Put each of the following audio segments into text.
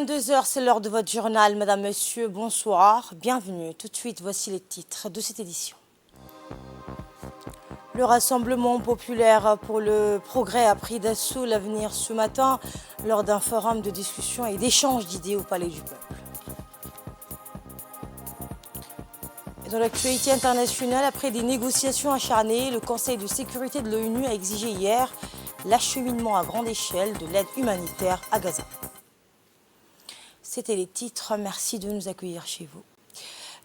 22 heures, c'est l'heure de votre journal. Madame, Monsieur, bonsoir, bienvenue. Tout de suite, voici les titres de cette édition. Le Rassemblement populaire pour le progrès a pris d'assaut l'avenir ce matin lors d'un forum de discussion et d'échange d'idées au Palais du Peuple. Et dans l'actualité internationale, après des négociations acharnées, le Conseil de sécurité de l'ONU a exigé hier l'acheminement à grande échelle de l'aide humanitaire à Gaza. C'était les titres. Merci de nous accueillir chez vous.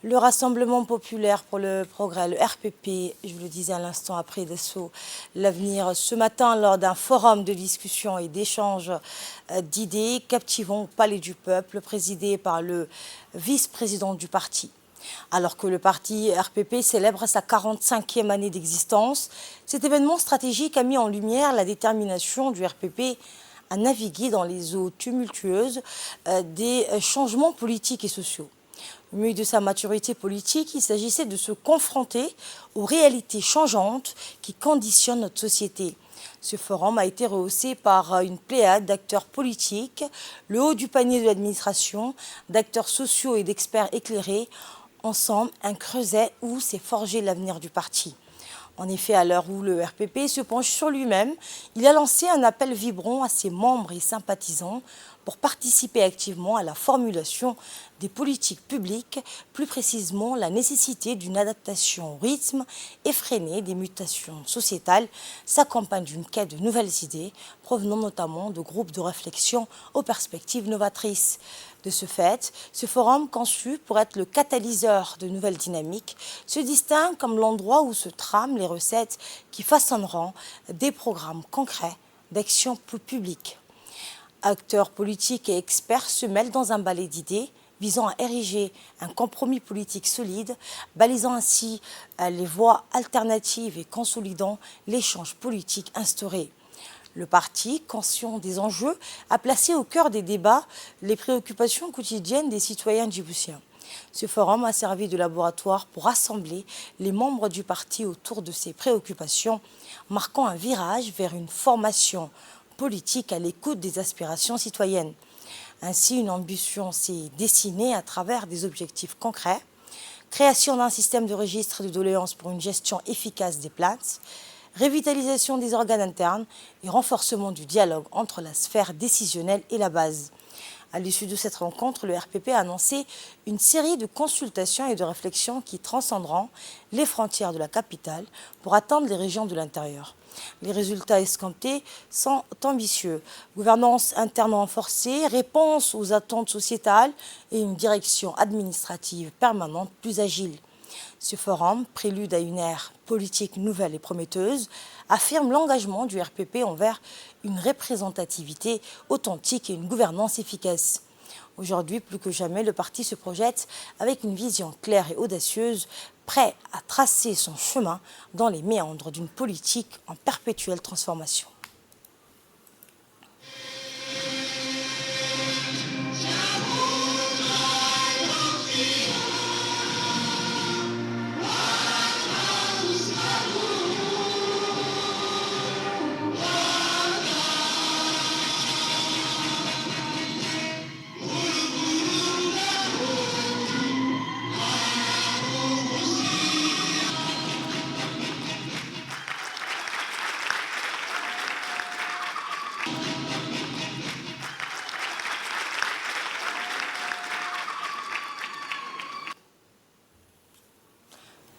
Le Rassemblement populaire pour le progrès, le RPP, je vous le disais à l'instant, après d'assaut l'avenir ce matin lors d'un forum de discussion et d'échange d'idées captivant au Palais du Peuple, présidé par le vice-président du parti. Alors que le parti RPP célèbre sa 45e année d'existence, cet événement stratégique a mis en lumière la détermination du RPP à naviguer dans les eaux tumultueuses des changements politiques et sociaux. Au milieu de sa maturité politique, il s'agissait de se confronter aux réalités changeantes qui conditionnent notre société. Ce forum a été rehaussé par une pléiade d'acteurs politiques, le haut du panier de l'administration, d'acteurs sociaux et d'experts éclairés. Ensemble, un creuset où s'est forgé l'avenir du parti. En effet, à l'heure où le RPP se penche sur lui-même, il a lancé un appel vibrant à ses membres et sympathisants pour participer activement à la formulation des politiques publiques, plus précisément la nécessité d'une adaptation au rythme effréné des mutations sociétales s'accompagne d'une quête de nouvelles idées provenant notamment de groupes de réflexion aux perspectives novatrices. De ce fait, ce forum conçu pour être le catalyseur de nouvelles dynamiques se distingue comme l'endroit où se trament les recettes qui façonneront des programmes concrets d'action publique. Acteurs politiques et experts se mêlent dans un balai d'idées visant à ériger un compromis politique solide, balisant ainsi les voies alternatives et consolidant l'échange politique instauré. Le parti, conscient des enjeux, a placé au cœur des débats les préoccupations quotidiennes des citoyens djiboutiens. Ce forum a servi de laboratoire pour rassembler les membres du parti autour de ces préoccupations, marquant un virage vers une formation politique à l'écoute des aspirations citoyennes. Ainsi, une ambition s'est dessinée à travers des objectifs concrets, création d'un système de registre de doléances pour une gestion efficace des plaintes, révitalisation des organes internes et renforcement du dialogue entre la sphère décisionnelle et la base. À l'issue de cette rencontre, le RPP a annoncé une série de consultations et de réflexions qui transcenderont les frontières de la capitale pour atteindre les régions de l'intérieur. Les résultats escomptés sont ambitieux. Gouvernance interne renforcée, réponse aux attentes sociétales et une direction administrative permanente plus agile. Ce forum, prélude à une ère politique nouvelle et prometteuse, affirme l'engagement du RPP envers une représentativité authentique et une gouvernance efficace. Aujourd'hui, plus que jamais, le parti se projette avec une vision claire et audacieuse, prêt à tracer son chemin dans les méandres d'une politique en perpétuelle transformation.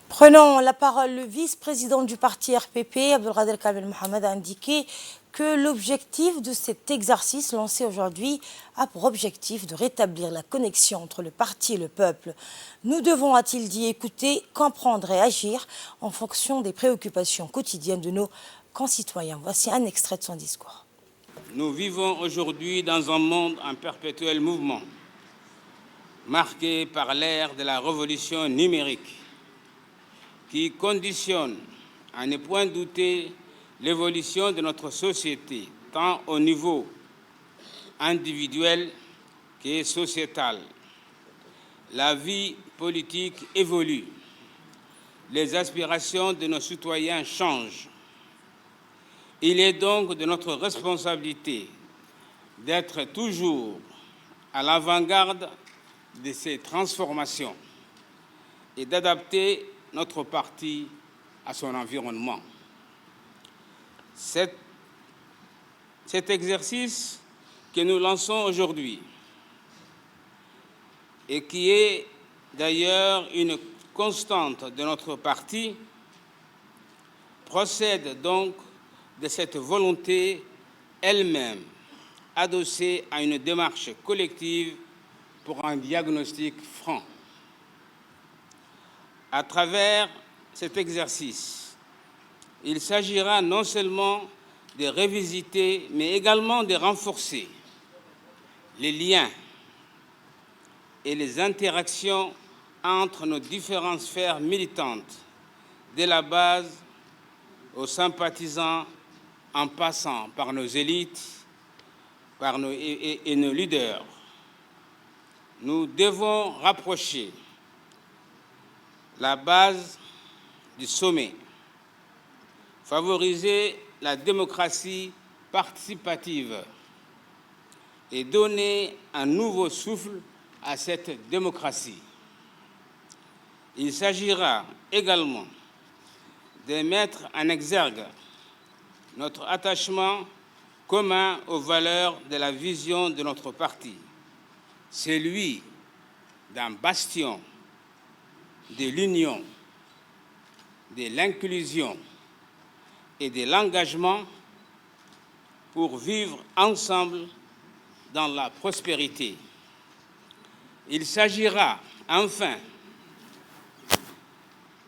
Prenant la parole, le vice-président du parti RPP, Abdelkader Kamel Mohamed, a indiqué que l'objectif de cet exercice lancé aujourd'hui a pour objectif de rétablir la connexion entre le parti et le peuple. Nous devons, a-t-il dit, écouter, comprendre et agir en fonction des préoccupations quotidiennes de nos concitoyens. Voici un extrait de son discours. Nous vivons aujourd'hui dans un monde en perpétuel mouvement, marqué par l'ère de la révolution numérique, qui conditionne, à ne point douter, l'évolution de notre société, tant au niveau individuel que sociétal. La vie politique évolue, les aspirations de nos citoyens changent. Il est donc de notre responsabilité d'être toujours à l'avant-garde de ces transformations et d'adapter notre parti à son environnement. Cet exercice que nous lançons aujourd'hui et qui est d'ailleurs une constante de notre parti procède donc de cette volonté elle-même adossée à une démarche collective pour un diagnostic franc. À travers cet exercice, il s'agira non seulement de revisiter, mais également de renforcer les liens et les interactions entre nos différentes sphères militantes, de la base aux sympathisants, en passant par nos élites et nos leaders. Nous devons rapprocher la base du sommet, favoriser la démocratie participative et donner un nouveau souffle à cette démocratie. Il s'agira également de mettre en exergue notre attachement commun aux valeurs de la vision de notre parti, celui d'un bastion de l'union, de l'inclusion et de l'engagement pour vivre ensemble dans la prospérité. Il s'agira enfin,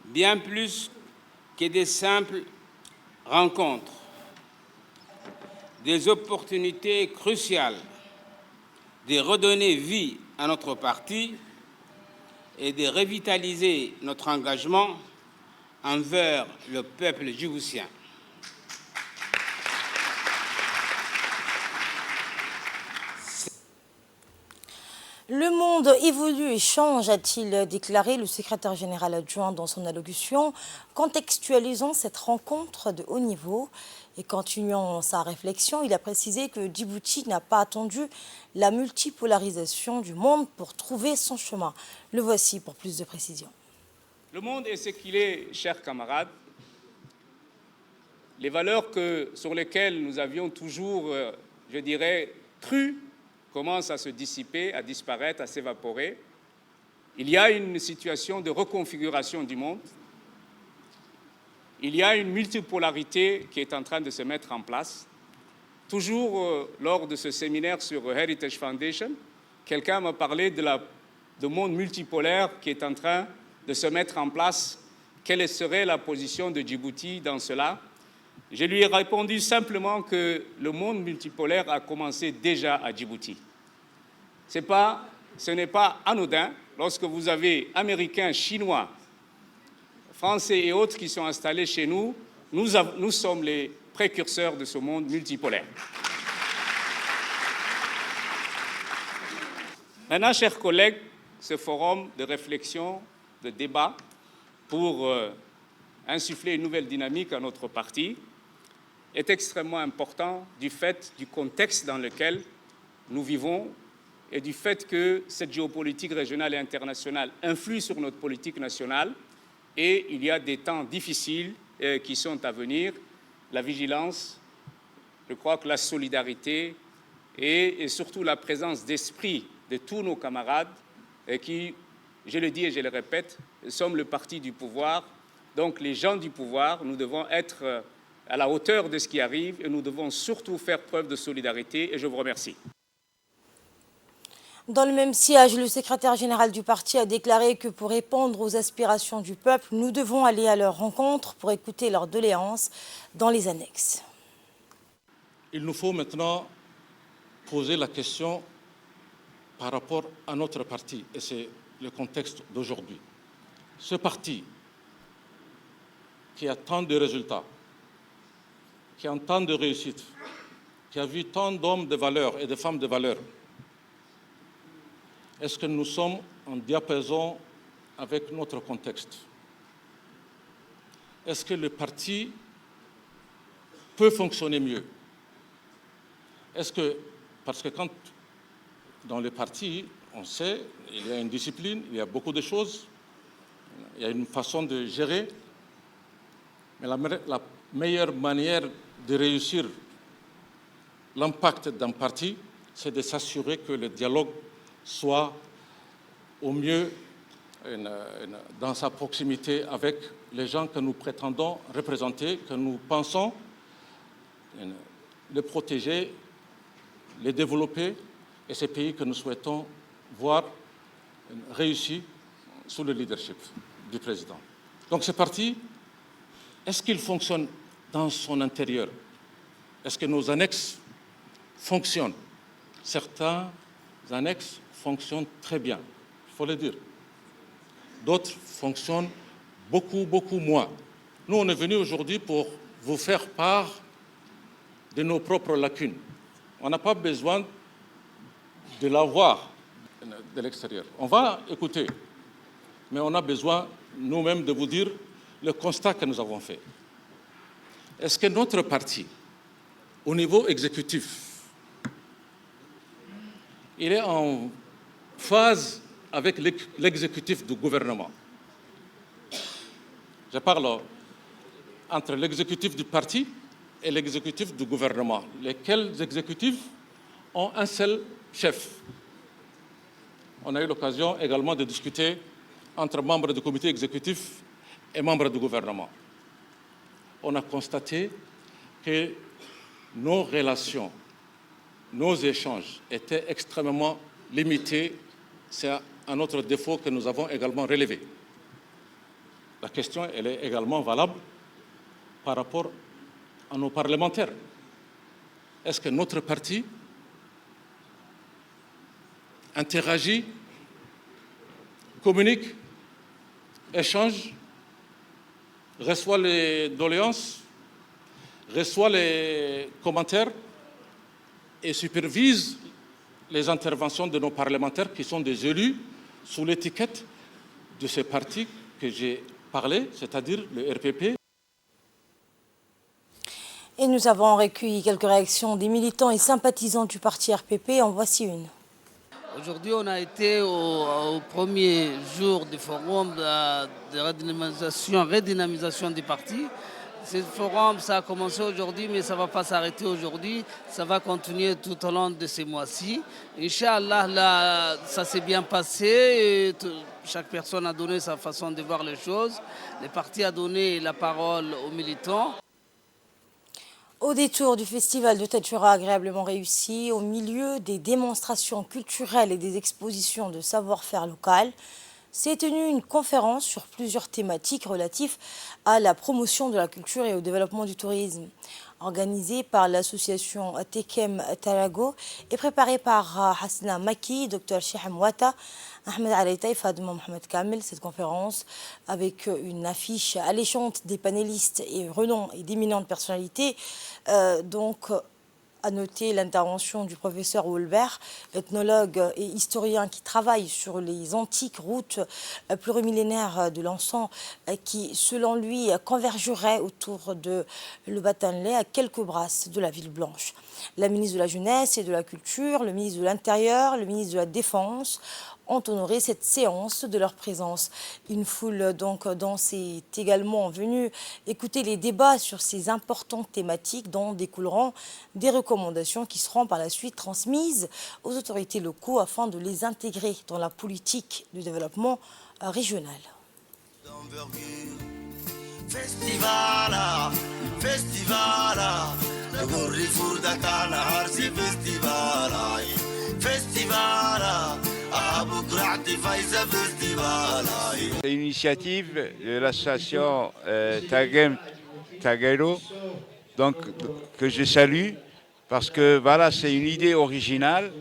bien plus que des simples rencontres, des opportunités cruciales de redonner vie à notre parti et de revitaliser notre engagement envers le peuple djiboutien. Le monde évolue et change, a-t-il déclaré le secrétaire général adjoint dans son allocution, contextualisant cette rencontre de haut niveau. Et continuant sa réflexion, il a précisé que Djibouti n'a pas attendu la multipolarisation du monde pour trouver son chemin. Le voici pour plus de précisions. Le monde est ce qu'il est, chers camarades. Les valeurs sur lesquelles nous avions toujours, je dirais, cru, commencent à se dissiper, à disparaître, à s'évaporer. Il y a une situation de reconfiguration du monde. Il y a une multipolarité qui est en train de se mettre en place. Toujours lors de ce séminaire sur Heritage Foundation, quelqu'un m'a parlé de monde multipolaire qui est en train de se mettre en place. Quelle serait la position de Djibouti dans cela? Je lui ai répondu simplement que le monde multipolaire a commencé déjà à Djibouti. Ce n'est pas anodin lorsque vous avez Américains, Chinois, Français et autres qui sont installés chez nous. Nous sommes les précurseurs de ce monde multipolaire. Maintenant, chers collègues, ce forum de réflexion, de débat, pour insuffler une nouvelle dynamique à notre parti, est extrêmement important du fait du contexte dans lequel nous vivons et du fait que cette géopolitique régionale et internationale influe sur notre politique nationale et il y a des temps difficiles qui sont à venir. La vigilance, je crois que la solidarité et surtout la présence d'esprit de tous nos camarades qui, je le dis et je le répète, sommes le parti du pouvoir. Donc les gens du pouvoir, nous devons être à la hauteur de ce qui arrive et nous devons surtout faire preuve de solidarité et je vous remercie. Dans le même siège, le secrétaire général du parti a déclaré que pour répondre aux aspirations du peuple, nous devons aller à leur rencontre pour écouter leurs doléances dans les annexes. Il nous faut maintenant poser la question par rapport à notre parti, et c'est le contexte d'aujourd'hui. Ce parti qui a tant de résultats, qui a tant de réussites, qui a vu tant d'hommes de valeur et de femmes de valeur, est-ce que nous sommes en diapason avec notre contexte? Est-ce que le parti peut fonctionner mieux? Parce que quand dans les partis, on sait, il y a une discipline, il y a beaucoup de choses, il y a une façon de gérer. Mais la meilleure manière de réussir l'impact d'un parti, c'est de s'assurer que le dialogue soit au mieux dans sa proximité avec les gens que nous prétendons représenter, que nous pensons les protéger, les développer, et ces pays que nous souhaitons voir réussis sous le leadership du président. Donc ce parti, est-ce qu'il fonctionne dans son intérieur? Est-ce que nos annexes fonctionnent? Certains annexes fonctionnent très bien, il faut le dire. D'autres fonctionnent beaucoup, beaucoup moins. Nous, on est venus aujourd'hui pour vous faire part de nos propres lacunes. On n'a pas besoin de l'avoir de l'extérieur. On va écouter, mais on a besoin nous-mêmes de vous dire le constat que nous avons fait. Est-ce que notre parti, au niveau exécutif, il est en phase avec l'exécutif du gouvernement? Je parle entre l'exécutif du parti et l'exécutif du gouvernement, lesquels exécutifs ont un seul chef. On a eu l'occasion également de discuter entre membres du comité exécutif et membres du gouvernement. On a constaté que nos relations, nos échanges étaient extrêmement limités. C'est un autre défaut que nous avons également relevé. La question, elle est également valable par rapport à nos parlementaires. Est-ce que notre parti interagit, communique, échange, reçoit les doléances, reçoit les commentaires et supervise les interventions de nos parlementaires qui sont des élus sous l'étiquette de ces partis que j'ai parlé, c'est-à-dire le RPP. Et nous avons recueilli quelques réactions des militants et sympathisants du parti RPP. En voici une. Aujourd'hui, on a été au premier jour du forum de redynamisation du parti. Ce forum, ça a commencé aujourd'hui, mais ça ne va pas s'arrêter aujourd'hui. Ça va continuer tout au long de ces mois-ci. Inch'Allah, là, ça s'est bien passé. Chaque personne a donné sa façon de voir les choses. Le parti a donné la parole aux militants. Au détour du festival de Tadjoura agréablement réussi, au milieu des démonstrations culturelles et des expositions de savoir-faire local, s'est tenue une conférence sur plusieurs thématiques relatives à la promotion de la culture et au développement du tourisme. Organisée par l'association Tekem Tarago et préparée par Hassana Maki, Dr Cheikh Mouata, Ahmed Alaïta et Fadma Mohamed Kamel. Cette conférence, avec une affiche alléchante des panélistes et renom et d'éminentes personnalités, à noter l'intervention du professeur Wolbert, ethnologue et historien qui travaille sur les antiques routes plurimillénaires de l'encens qui, selon lui, convergeraient autour de le Batanlé à quelques brasses de la ville blanche. La ministre de la Jeunesse et de la Culture, le ministre de l'Intérieur, le ministre de la Défense ont honoré cette séance de leur présence. Une foule donc dense est également venue écouter les débats sur ces importantes thématiques dont découleront des recommandations qui seront par la suite transmises aux autorités locaux afin de les intégrer dans la politique de développement régional. C'est une initiative de l'association Tekem Tarago, donc que je salue parce que voilà, c'est une idée originale.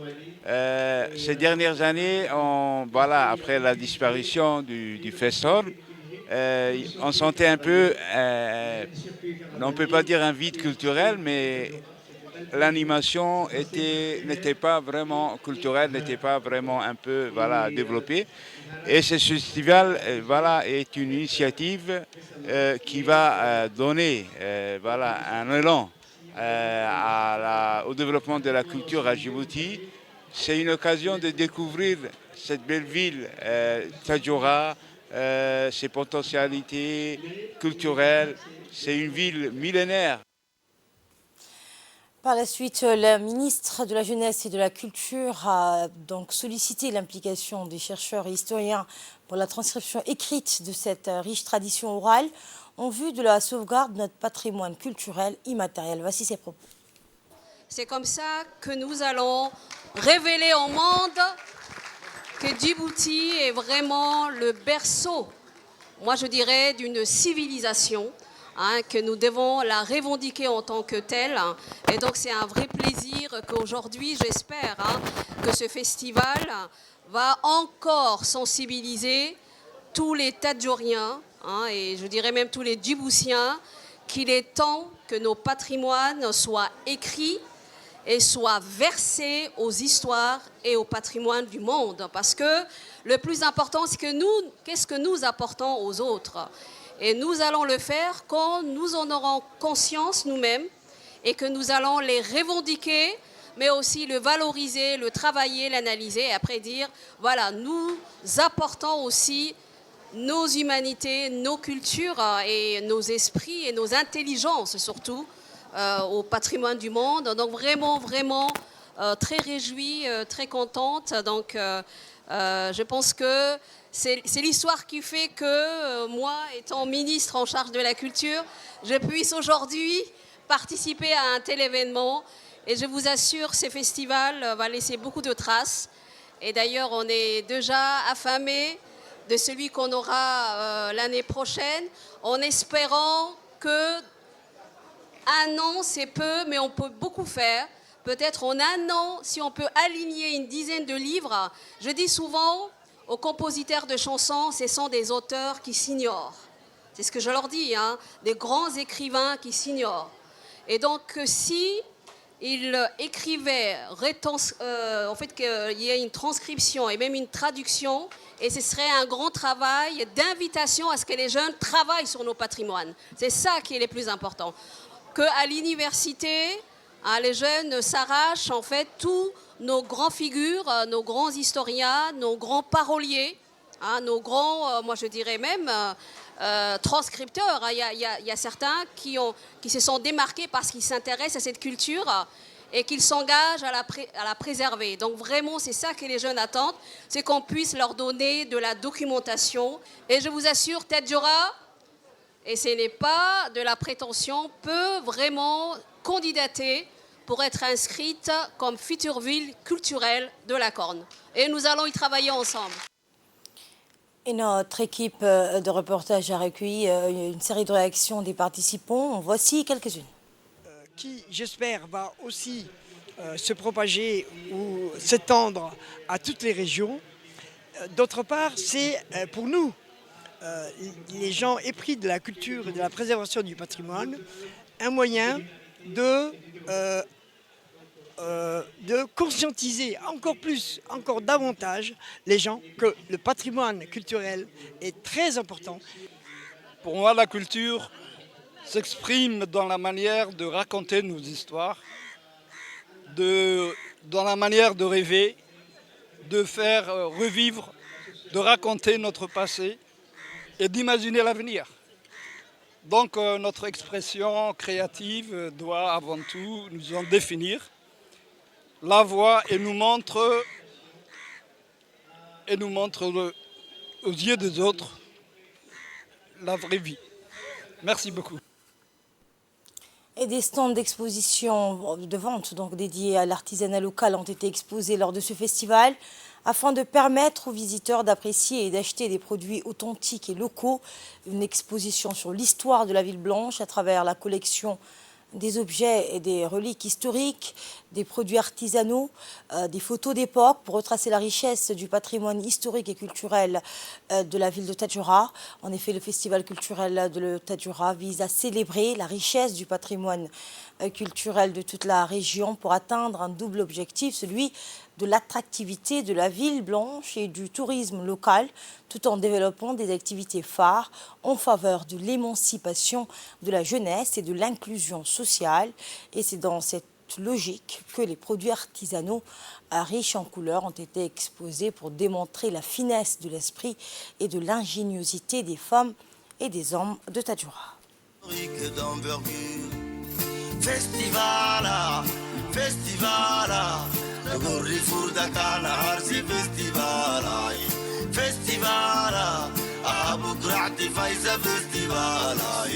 Ces dernières années, après la disparition du Festorm, on sentait un peu, on ne peut pas dire un vide culturel, mais l'animation n'était pas vraiment culturelle, n'était pas vraiment un peu développée. Et ce festival est une initiative qui va donner un élan au développement de la culture à Djibouti. c'est une occasion de découvrir cette belle ville, Tadjoura, ses potentialités culturelles. C'est une ville millénaire. Par la suite, la ministre de la Jeunesse et de la Culture a donc sollicité l'implication des chercheurs et historiens pour la transcription écrite de cette riche tradition orale en vue de la sauvegarde de notre patrimoine culturel immatériel. Voici ses propos. C'est comme ça que nous allons révéler au monde que Djibouti est vraiment le berceau, moi je dirais, d'une civilisation, que nous devons la revendiquer en tant que telle. Et donc c'est un vrai plaisir qu'aujourd'hui, j'espère, que ce festival va encore sensibiliser tous les Tadjouriens, et je dirais même tous les Djiboutiens, qu'il est temps que nos patrimoines soient écrits et soient versés aux histoires et au patrimoine du monde. Parce que le plus important, c'est que nous, qu'est-ce que nous apportons aux autres? Et nous allons le faire quand nous en aurons conscience nous-mêmes et que nous allons les revendiquer, mais aussi le valoriser, le travailler, l'analyser et après dire, voilà, nous apportons aussi nos humanités, nos cultures et nos esprits et nos intelligences surtout au patrimoine du monde. Donc vraiment, vraiment très réjouie, très contente. Donc je pense que c'est l'histoire qui fait que moi, étant ministre en charge de la culture, je puisse aujourd'hui participer à un tel événement. Et je vous assure, ce festival va laisser beaucoup de traces. Et d'ailleurs, on est déjà affamés de celui qu'on aura l'année prochaine, en espérant que un an, c'est peu, mais on peut beaucoup faire. Peut-être en un an, si on peut aligner une dizaine de livres. Je dis souvent aux compositeurs de chansons, ce sont des auteurs qui s'ignorent. C'est ce que je leur dis, des grands écrivains qui s'ignorent. Et donc, si ils écrivaient, en fait, qu'il y ait une transcription et même une traduction, et ce serait un grand travail d'invitation à ce que les jeunes travaillent sur nos patrimoines. C'est ça qui est le plus important. Qu'à l'université, les jeunes s'arrachent en fait tous nos grands figures, nos grands historiens, nos grands paroliers, nos grands, moi je dirais même, transcripteurs. Il y a certains qui se sont démarqués parce qu'ils s'intéressent à cette culture et qu'ils s'engagent à la préserver. Donc vraiment, c'est ça que les jeunes attendent, c'est qu'on puisse leur donner de la documentation. Et je vous assure, Tadjoura, et ce n'est pas de la prétention, peut vraiment candidater pour être inscrite comme future ville culturelle de la Corne. Et nous allons y travailler ensemble. Et notre équipe de reportage a recueilli une série de réactions des participants. Voici quelques-unes. Qui, j'espère, va aussi se propager ou s'étendre à toutes les régions. D'autre part, c'est pour nous, les gens épris de la culture et de la préservation du patrimoine, un moyen de conscientiser encore plus, encore davantage les gens que le patrimoine culturel est très important. Pour moi, la culture s'exprime dans la manière de raconter nos histoires, dans la manière de rêver, de faire revivre, de raconter notre passé et d'imaginer l'avenir. Donc notre expression créative doit avant tout nous en définir la voie et nous montre aux yeux des autres la vraie vie. Merci beaucoup. Et des stands d'exposition, de vente donc dédiés à l'artisanat local ont été exposés lors de ce festival afin de permettre aux visiteurs d'apprécier et d'acheter des produits authentiques et locaux. Une exposition sur l'histoire de la Ville Blanche à travers la collection des objets et des reliques historiques, des produits artisanaux, des photos d'époque pour retracer la richesse du patrimoine historique et culturel de la ville de Tadjoura. En effet, le festival culturel de Tadjoura vise à célébrer la richesse du patrimoine culturel de toute la région pour atteindre un double objectif, celui de l'attractivité de la ville blanche et du tourisme local, tout en développant des activités phares en faveur de l'émancipation de la jeunesse et de l'inclusion sociale. Et c'est dans cette toute logique que les produits artisanaux riches en couleurs ont été exposés pour démontrer la finesse de l'esprit et de l'ingéniosité des femmes et des hommes de Tadjoura. Festivala, festivala, gorri furda kana harsi festivala, festivala, abu krati faiza festivala.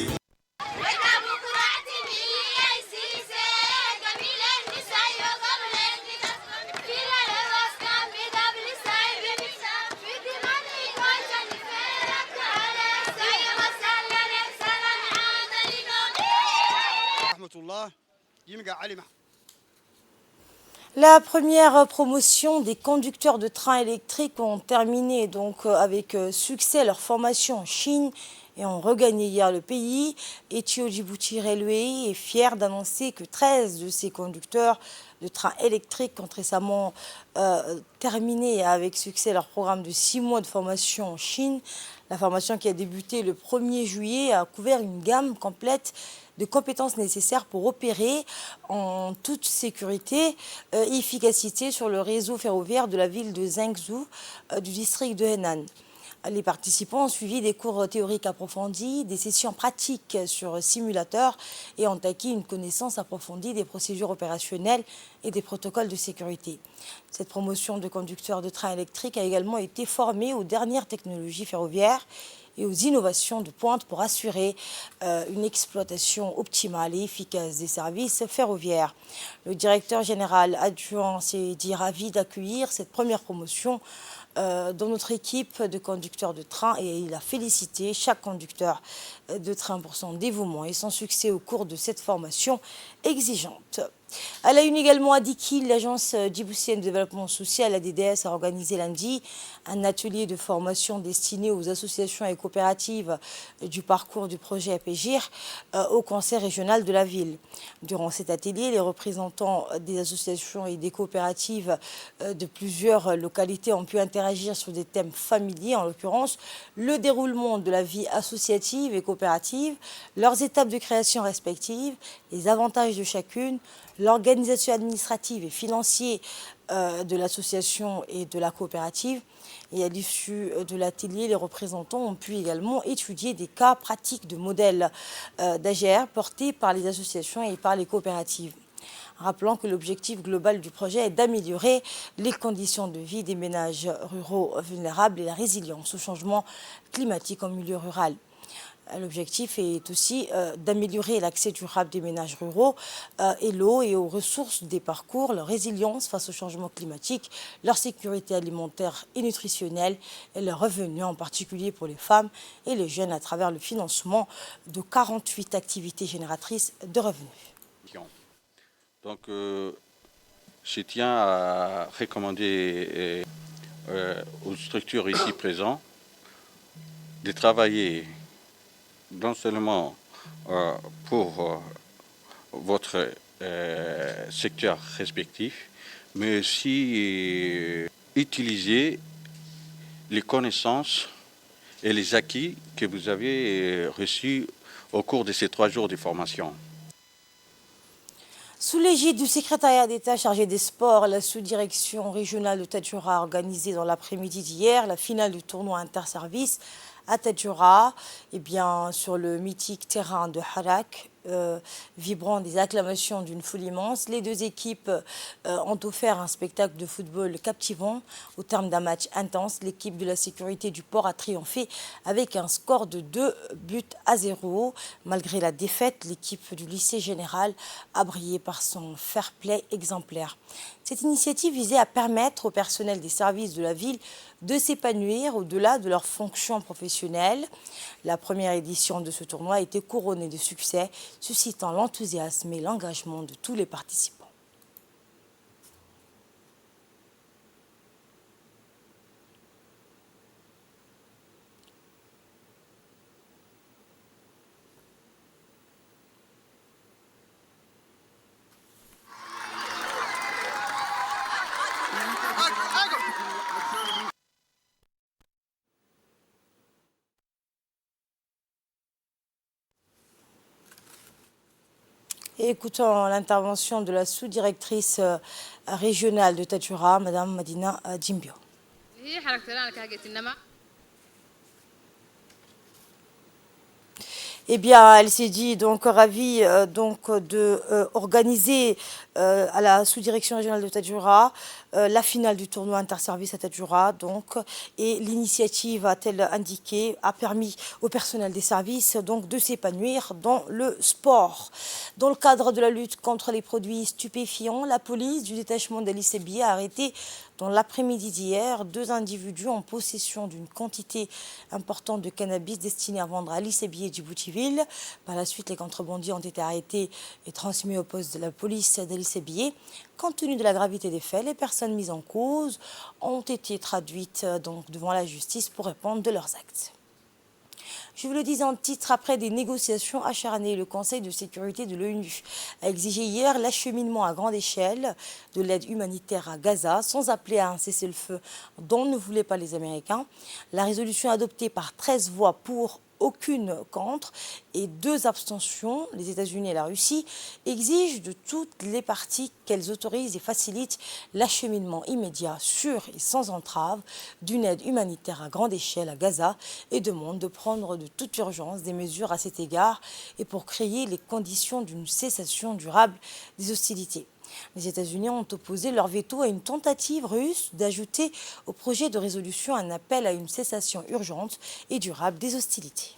La première promotion des conducteurs de trains électriques ont terminé donc avec succès leur formation en Chine et ont regagné hier le pays. Ethio Djibouti Railway est fier d'annoncer que 13 de ces conducteurs de trains électriques ont récemment terminé avec succès leur programme de 6 mois de formation en Chine. La formation qui a débuté le 1er juillet a couvert une gamme complète de compétences nécessaires pour opérer en toute sécurité et efficacité sur le réseau ferroviaire de la ville de Zhengzhou du district de Henan. Les participants ont suivi des cours théoriques approfondis, des sessions pratiques sur simulateur et ont acquis une connaissance approfondie des procédures opérationnelles et des protocoles de sécurité. Cette promotion de conducteurs de trains électriques a également été formée aux dernières technologies ferroviaires et aux innovations de pointe pour assurer une exploitation optimale et efficace des services ferroviaires. Le directeur général adjoint s'est dit ravi d'accueillir cette première promotion dans notre équipe de conducteurs de train et il a félicité chaque conducteur de train pour son dévouement et son succès au cours de cette formation exigeante. À la une également à Dikil, l'agence djiboutienne de développement social, ADDS, a organisé lundi un atelier de formation destiné aux associations et coopératives du parcours du projet APGIR au conseil régional de la ville. Durant cet atelier, les représentants des associations et des coopératives de plusieurs localités ont pu interagir sur des thèmes familiers, en l'occurrence le déroulement de la vie associative et coopérative, leurs étapes de création respectives, les avantages de chacune, l'organisation administrative et financière de l'association et de la coopérative. Et à l'issue de l'atelier, les représentants ont pu également étudier des cas pratiques de modèles d'AGR portés par les associations et par les coopératives. Rappelant que l'objectif global du projet est d'améliorer les conditions de vie des ménages ruraux vulnérables et la résilience au changement climatique en milieu rural. L'objectif est aussi d'améliorer l'accès durable des ménages ruraux et l'eau et aux ressources des parcours, leur résilience face au changement climatique, leur sécurité alimentaire et nutritionnelle et leurs revenus, en particulier pour les femmes et les jeunes à travers le financement de 48 activités génératrices de revenus. Donc, je tiens à recommander aux structures ici présentes de travailler non seulement pour votre secteur respectif, mais aussi utiliser les connaissances et les acquis que vous avez reçus au cours de ces 3 jours de formation. Sous l'égide du secrétariat d'État chargé des sports, la sous-direction régionale de Tadjoura a organisé dans l'après-midi d'hier la finale du tournoi interservice à Tadjoura, sur le mythique terrain de Harak, vibrant des acclamations d'une foule immense. Les deux équipes ont offert un spectacle de football captivant. Au terme d'un match intense, l'équipe de la sécurité du port a triomphé avec un score de 2-0. Malgré la défaite, l'équipe du lycée général a brillé par son fair play exemplaire. Cette initiative visait à permettre au personnel des services de la ville de s'épanouir au-delà de leurs fonctions professionnelles. La première édition de ce tournoi a été couronnée de succès, suscitant l'enthousiasme et l'engagement de tous les participants. Et écoutons l'intervention de la sous-directrice régionale de Tadjoura, Madame Madina Djimbio. Eh bien, elle s'est dit donc ravie de organiser à la sous-direction régionale de Tadjoura la finale du tournoi interservice à Tadjoura. Donc, et l'initiative, a-t-elle indiqué, a permis au personnel des services donc de s'épanouir dans le sport. Dans le cadre de la lutte contre les produits stupéfiants, la police du détachement d'Ali-Sebiye a arrêté dans l'après-midi d'hier 2 individus en possession d'une quantité importante de cannabis destiné à vendre à Ali-Sebiye et Djibouti-Ville. Par la suite, les contrebandiers ont été arrêtés et transmis au poste de la police d'Ali-Sebiye. Compte tenu de la gravité des faits, les personnes mises en cause ont été traduites donc devant la justice pour répondre de leurs actes. Je vous le disais en titre, après des négociations acharnées, le Conseil de sécurité de l'ONU a exigé hier l'acheminement à grande échelle de l'aide humanitaire à Gaza, sans appeler à un cessez-le-feu dont ne voulaient pas les Américains. La résolution adoptée par 13 voix pour, aucune contre et 2 abstentions, les États-Unis et la Russie, exigent de toutes les parties qu'elles autorisent et facilitent l'acheminement immédiat, sûr et sans entrave d'une aide humanitaire à grande échelle à Gaza et demandent de prendre de toute urgence des mesures à cet égard et pour créer les conditions d'une cessation durable des hostilités. Les États-Unis ont opposé leur veto à une tentative russe d'ajouter au projet de résolution un appel à une cessation urgente et durable des hostilités.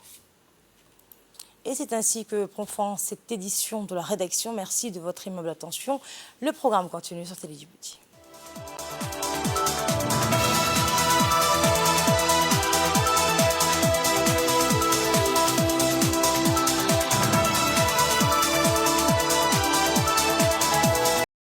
Et c'est ainsi que prend fin cette édition de la rédaction. Merci de votre aimable attention. Le programme continue sur Télé Djibouti.